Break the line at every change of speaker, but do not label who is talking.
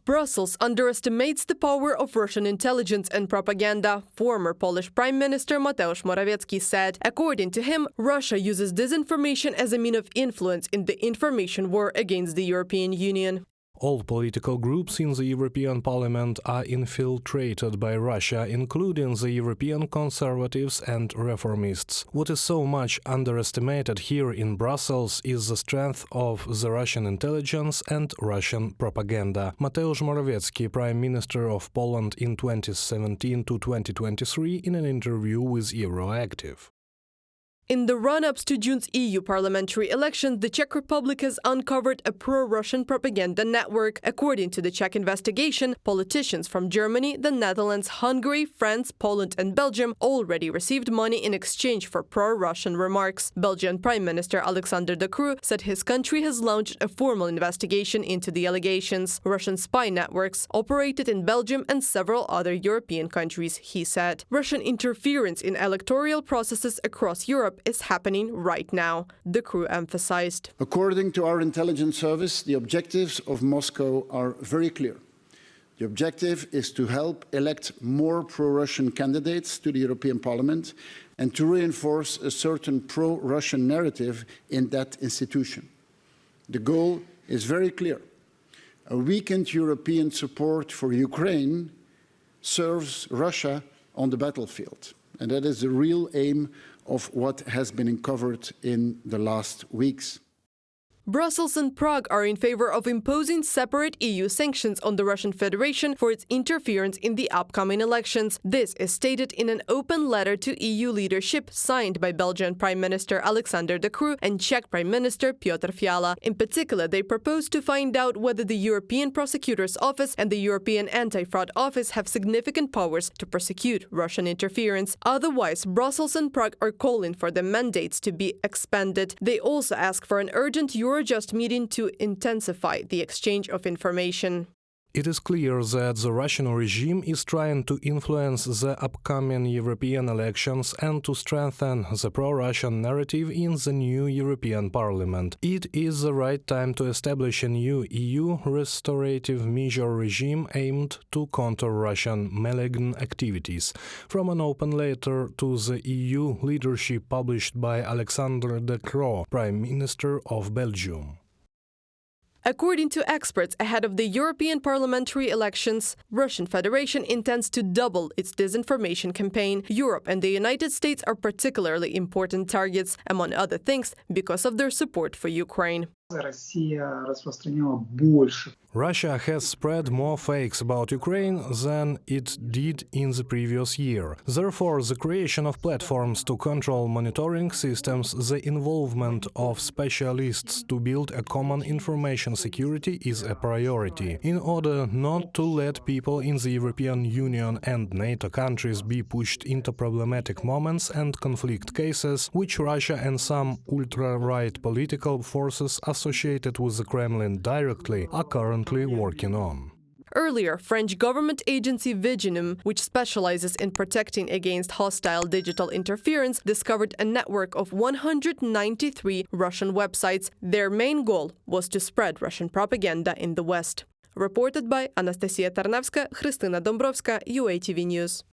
Brussels underestimates the power of Russian intelligence and propaganda, former Polish Prime Minister Mateusz Morawiecki said. According to him, Russia uses disinformation as a means of influence in the information war against the European Union.
All political groups in the European Parliament are infiltrated by Russia, including the European conservatives and reformists. What is so much underestimated here in Brussels is the strength of the Russian intelligence and Russian propaganda. Mateusz Morawiecki, Prime Minister of Poland in 2017 to 2023, in an interview with Euractiv.
In the run-ups to June's EU parliamentary elections, the Czech Republic has uncovered a pro-Russian propaganda network. According to the Czech investigation, politicians from Germany, the Netherlands, Hungary, France, Poland and Belgium already received money in exchange for pro-Russian remarks. Belgian Prime Minister Alexander De Croo said his country has launched a formal investigation into the allegations. Russian spy networks operated in Belgium and several other European countries, he said. Russian interference in electoral processes across Europe is happening right now, De Croo emphasized.
According to our intelligence service, the objectives of Moscow are very clear. The objective is to help elect more pro-Russian candidates to the European Parliament and to reinforce a certain pro-Russian narrative in that institution. The goal is very clear. A weakened European support for Ukraine serves Russia on the battlefield. And that is the real aim of what has been uncovered in the last weeks.
Brussels and Prague are in favor of imposing separate EU sanctions on the Russian Federation for its interference in the upcoming elections. This is stated in an open letter to EU leadership signed by Belgian Prime Minister Alexander De Croo and Czech Prime Minister Piotr Fiala. In particular, they propose to find out whether the European Prosecutor's Office and the European Anti-Fraud Office have significant powers to prosecute Russian interference. Otherwise, Brussels and Prague are calling for the mandates to be expanded. They also ask for an urgent Eurojust meeting to intensify the exchange of information.
It is clear that the Russian regime is trying to influence the upcoming European elections and to strengthen the pro-Russian narrative in the new European Parliament. It is the right time to establish a new EU restorative measure regime aimed to counter Russian malign activities. From an open letter to the EU leadership published by Alexander De Croo, Prime Minister of Belgium.
According to experts, ahead of the European parliamentary elections, Russian Federation intends to double its disinformation campaign. Europe and the United States are particularly important targets, among other things, because of their support for Ukraine.
Russia has spread more fakes about Ukraine than it did in the previous year. Therefore, the creation of platforms to control monitoring systems, the involvement of specialists to build a common information security is a priority. In order not to let people in the European Union and NATO countries be pushed into problematic moments and conflict cases, which Russia and some ultra-right political forces associated with the Kremlin directly are currently working on.
Earlier, French government agency Viginum, which specializes in protecting against hostile digital interference, discovered a network of 193 Russian websites. Their main goal was to spread Russian propaganda in the West. Reported by Anastasia Tarnavska, Krystyna Dąbrowska, UATV News.